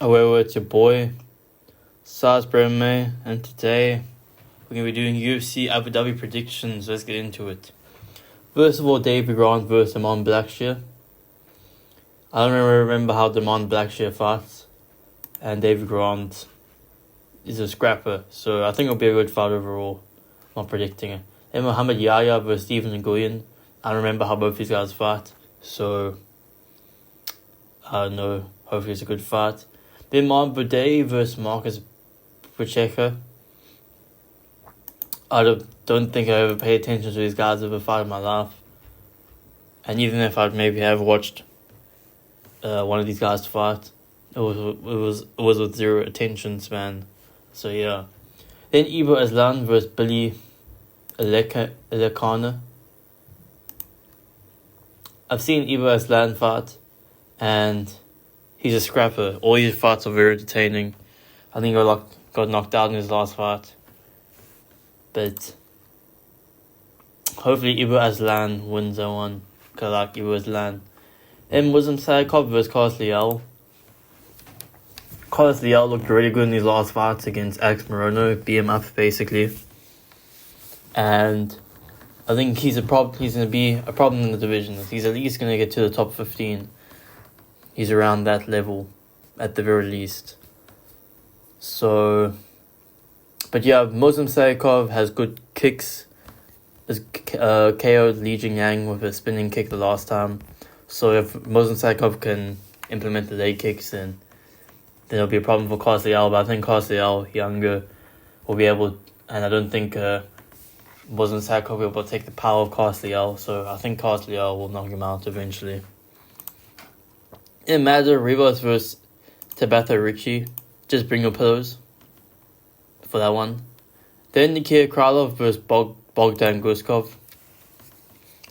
Hello, it's your boy, Saz Breme, and today we're going to be doing UFC Abu Dhabi Predictions. Let's get into it. First of all, David Grant versus Damon Blackshear. I don't remember how Damon Blackshear fights, and David Grant is a scrapper, so I think it'll be a good fight overall. I'm not predicting it. Then Muhammad Yahya versus Stephen Nguyen. I don't remember how both these guys fight, so I don't know. Hopefully it's a good fight. Then Martin Buday versus Marcus Pacheco. I don't think I ever paid attention to these guys ever fight in my life. And even if I'd maybe have watched one of these guys fight, it was with zero attention span. So yeah. Then Ibo Aslan versus Billy Elekana. I've seen Ibo Aslan fight, and he's a scrapper. All his fights are very entertaining. I think he got knocked out in his last fight. But hopefully Ibo Aslan wins that one, because I like Ibo Aslan. Then Muslim Saikov versus Carlos Leal. Carlos Leal looked really good in his last fights against Alex Morono, beat him up basically. And I think he's going to be a problem in the division. He's at least going to get to the top 15. He's around that level, at the very least. So, but yeah, Muslim Saikov has good kicks. Has KO'd Li Jingyang with a spinning kick the last time. So if Muslim Saikov can implement the leg kicks, then it'll be a problem for Carlos Leal. But I think Carlos Leal, younger, will be able, and I don't think Muslim Saikov will be able to take the power of Carlos Leal. So I think Carlos Leal will knock him out eventually. In Madder Rivas versus Tabitha Ricci, just bring your pillows for that one. Then Nikita Krylov versus Bogdan Guskov.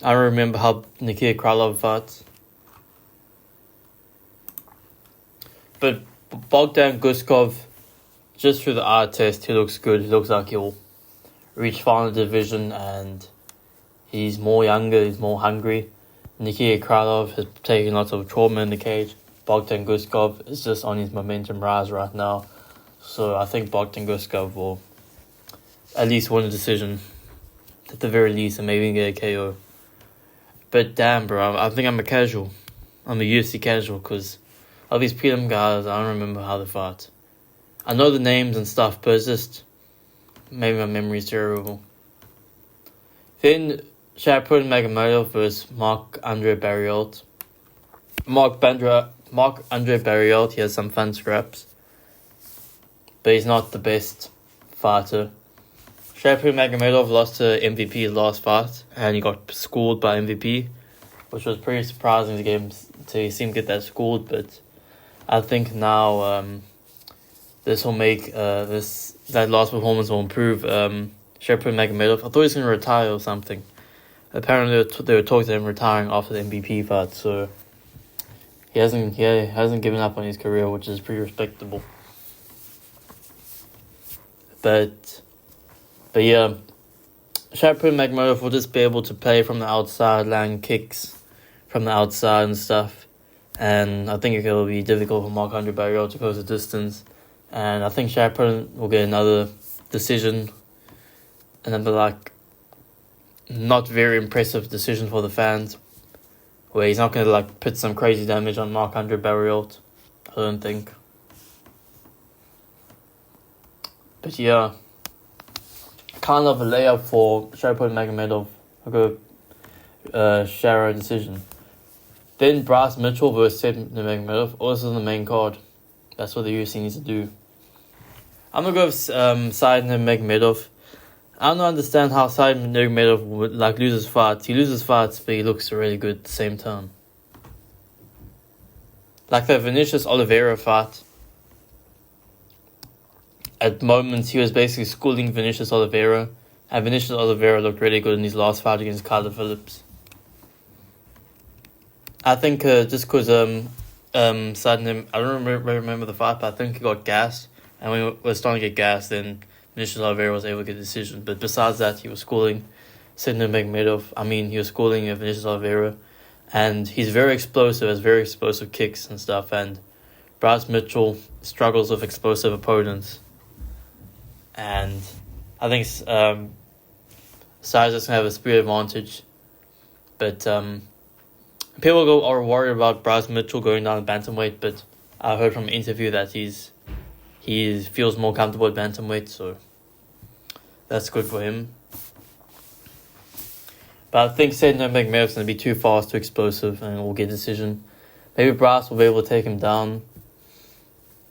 I don't remember how Nikita Krylov fights, but Bogdan Guskov, just through the eye test, he looks good. He looks like he'll reach final division, and he's more younger, he's more hungry. Nikita Krylov has taken lots of trauma in the cage. Bogdan Guskov is just on his momentum rise right now. So I think Bogdan Guskov will at least win a decision. At the very least, and maybe get a KO. But damn, bro, I think I'm a casual. I'm a UFC casual, because of these prelim guys, I don't remember how they fight. I know the names and stuff, but it's just, maybe my memory is terrible. Then Sharipur Magomedov versus Marc-Andre Barriault. Marc-Andre Barriault, he has some fun scraps, but he's not the best fighter. Sharipur Magomedov lost to MVP his last fight, and he got schooled by MVP, which was pretty surprising to see him get that schooled. But I think now this will make that last performance will improve Sharipur Magomedov. I thought he was going to retire or something. Apparently, they were talking to him retiring after the MVP fight, so he hasn't given up on his career, which is pretty respectable. But yeah, Sharipur Magomedov will just be able to play from the outside, land kicks from the outside and stuff. And I think it will be difficult for Marc-Andre Barriault to close the distance. And I think Sharipur will get another decision, another not very impressive decision for the fans, where he's not going to put some crazy damage on Marc-Andre Barriault, I don't think. But yeah, kind of a layup for Sharipur Magomedov. I'll go Shara decision. Then Bryce Mitchell versus Seb Nurmagomedov, also on the main card. That's what the UFC needs to do. I'm going to go with Said Nurmagomedov. I don't understand how Said Nurmagomedov would loses fights. He loses fights, but he looks really good at the same time. Like the Vinicius Oliveira fight. At moments, he was basically schooling Vinicius Oliveira, and Vinicius Oliveira looked really good in his last fight against Carter Phillips. I think just because I don't remember the fight, but I think he got gassed, and when he was starting to get gassed, then Vinicius Oliveira was able to get a decision. But besides that, he was schooling Sidney Magomedov. He was schooling Vinicius Oliveira, and he's very explosive, has very explosive kicks and stuff, and Bryce Mitchell struggles with explosive opponents. And I think size is going to have a speed advantage. But people are worried about Bryce Mitchell going down to bantamweight, but I heard from an interview that he feels more comfortable at bantamweight, so that's good for him. But I think Satan McMahon's going to be too fast, too explosive, and we'll get a decision. Maybe Bryce will be able to take him down,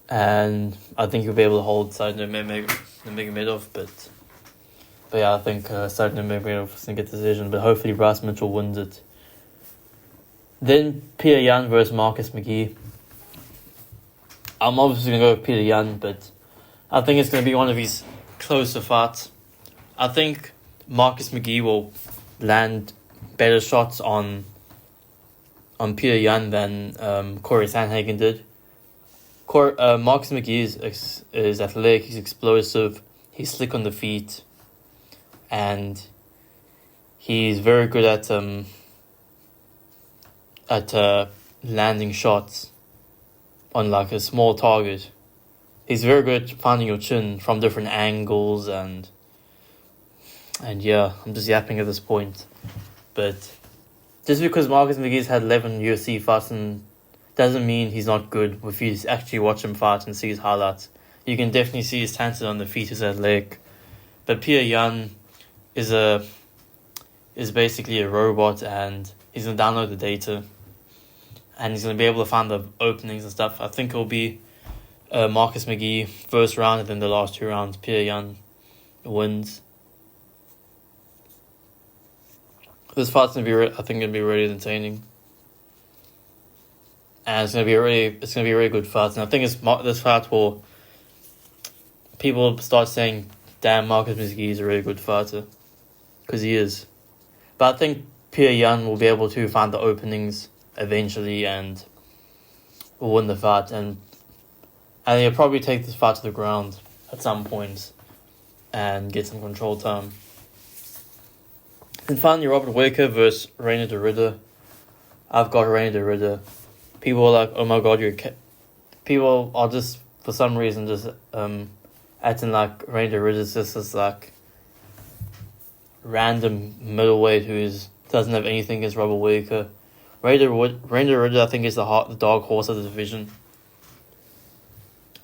and I think he'll be able to hold Satan Nurmagomedov, but yeah, I think Satan Nurmagomedov is going to get the decision, but hopefully Bryce Mitchell wins it. Then Peter Yan versus Marcus McGee. I'm obviously going to go with Peter Yan, but I think it's going to be one of his closer fights. I think Marcus McGee will land better shots on Peter Yan than Corey Sandhagen did. Marcus McGee is athletic, he's explosive, he's slick on the feet, and he's very good at landing shots on like a small target. He's very good at finding your chin from different angles and yeah, I'm just yapping at this point. But just because Marcus McGee's had 11 UFC fights and doesn't mean he's not good if you actually watch him fight and see his highlights. You can definitely see his talented on the feet, his athletic. But Peter Yan is basically a robot, and he's going to download the data and he's going to be able to find the openings and stuff. I think it'll be Marcus McGee first round, and then the last 2 rounds Peter Yan wins. This fight's going to be really entertaining, and it's going to be a really good fight. And I think this fight will people start saying, "Damn, Marcus McGee is a really good fighter," because he is. But I think Peter Yan will be able to find the openings eventually and will win the fight, and he'll probably take this fight to the ground at some point and get some control time. And finally, Robert Whittaker versus Reinier de Ridder. I've got Reinier de Ridder. People are like, "Oh my god, people are just for some reason just acting like Reinier de Ridder is just this like random middleweight who doesn't have anything against Robert Whittaker. Reinier de Ridder, I think, is the dog horse of the division.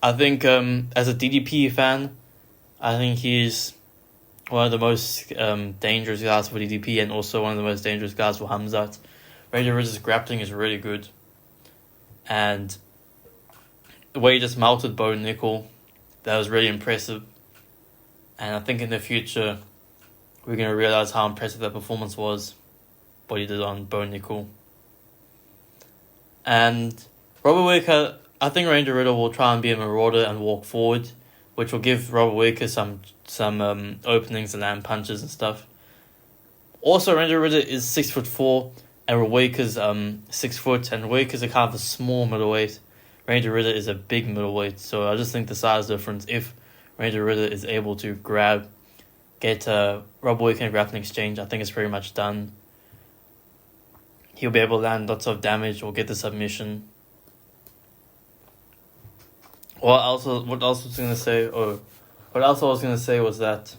I think as a DDP fan, I think he's one of the most dangerous guys for DDP, and also one of the most dangerous guys for Hamzat. Reinier de Ridder's grappling is really good, and the way he just melted Bo Nickel, that was really impressive. And I think in the future, we're going to realize how impressive that performance was, what he did on Bo Nickel. And Robert Whittaker, I think Reinier de Ridder will try and be a marauder and walk forward, which will give Robert Whittaker some openings to land punches and stuff. Also, Reinier de Ridder is 6'4", and Whittaker's 6 foot, and Whittaker's a kind of a small middleweight. Reinier de Ridder is a big middleweight, so I just think the size difference, if Reinier de Ridder is able to get Robert Whittaker in a grappling exchange, I think it's pretty much done. He'll be able to land lots of damage or get the submission. What else I was going to say was that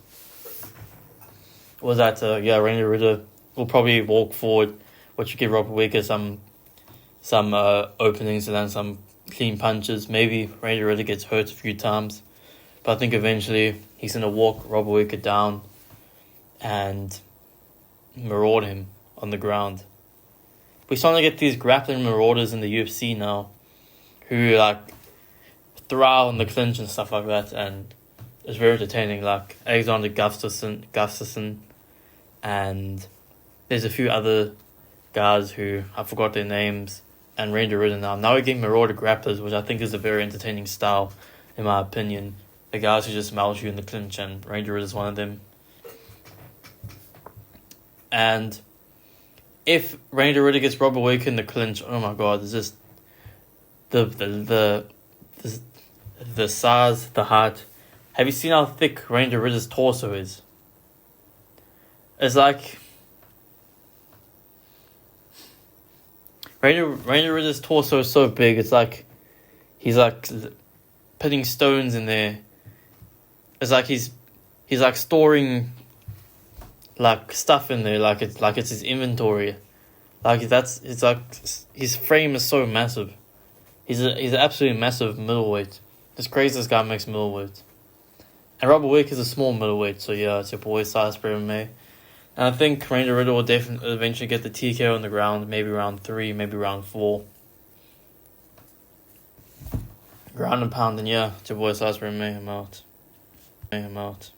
Reinier de Ridder will probably walk forward, which will give Robert Whittaker some openings and then some clean punches. Maybe Reinier de Ridder gets hurt a few times, but I think eventually he's going to walk Robert Whittaker down and maraud him on the ground. We're starting to get these grappling marauders in the UFC now, who like throw in the clinch and stuff like that, and it's very entertaining. Like Alexander Gustafsson, and there's a few other guys who I forgot their names, and Reinier de Ridder now. Now we're getting marauder grapplers, which I think is a very entertaining style, in my opinion. The guys who just melt you in the clinch, and Reinier de Ridder is one of them. And if Reinier de Ridder gets Robert Whittaker in the clinch, oh my god, it's just the size, the height. Have you seen how thick Reinier de Ridder's torso is? It's like Reinier de Ridder's torso is so big. It's like he's like putting stones in there. It's like he's like storing like stuff in there, like it's his inventory. It's like his frame is so massive. He's an absolutely massive middleweight. It's crazy this guy makes middleweight. And Robert Wick is a small middleweight, so yeah, it's your boy Salisbury MMA. And I think Ranger Riddle will definitely eventually get the TKO on the ground, maybe round 3, maybe round 4. Ground and pound, and yeah, it's your boy Salisbury MMA. I'm out.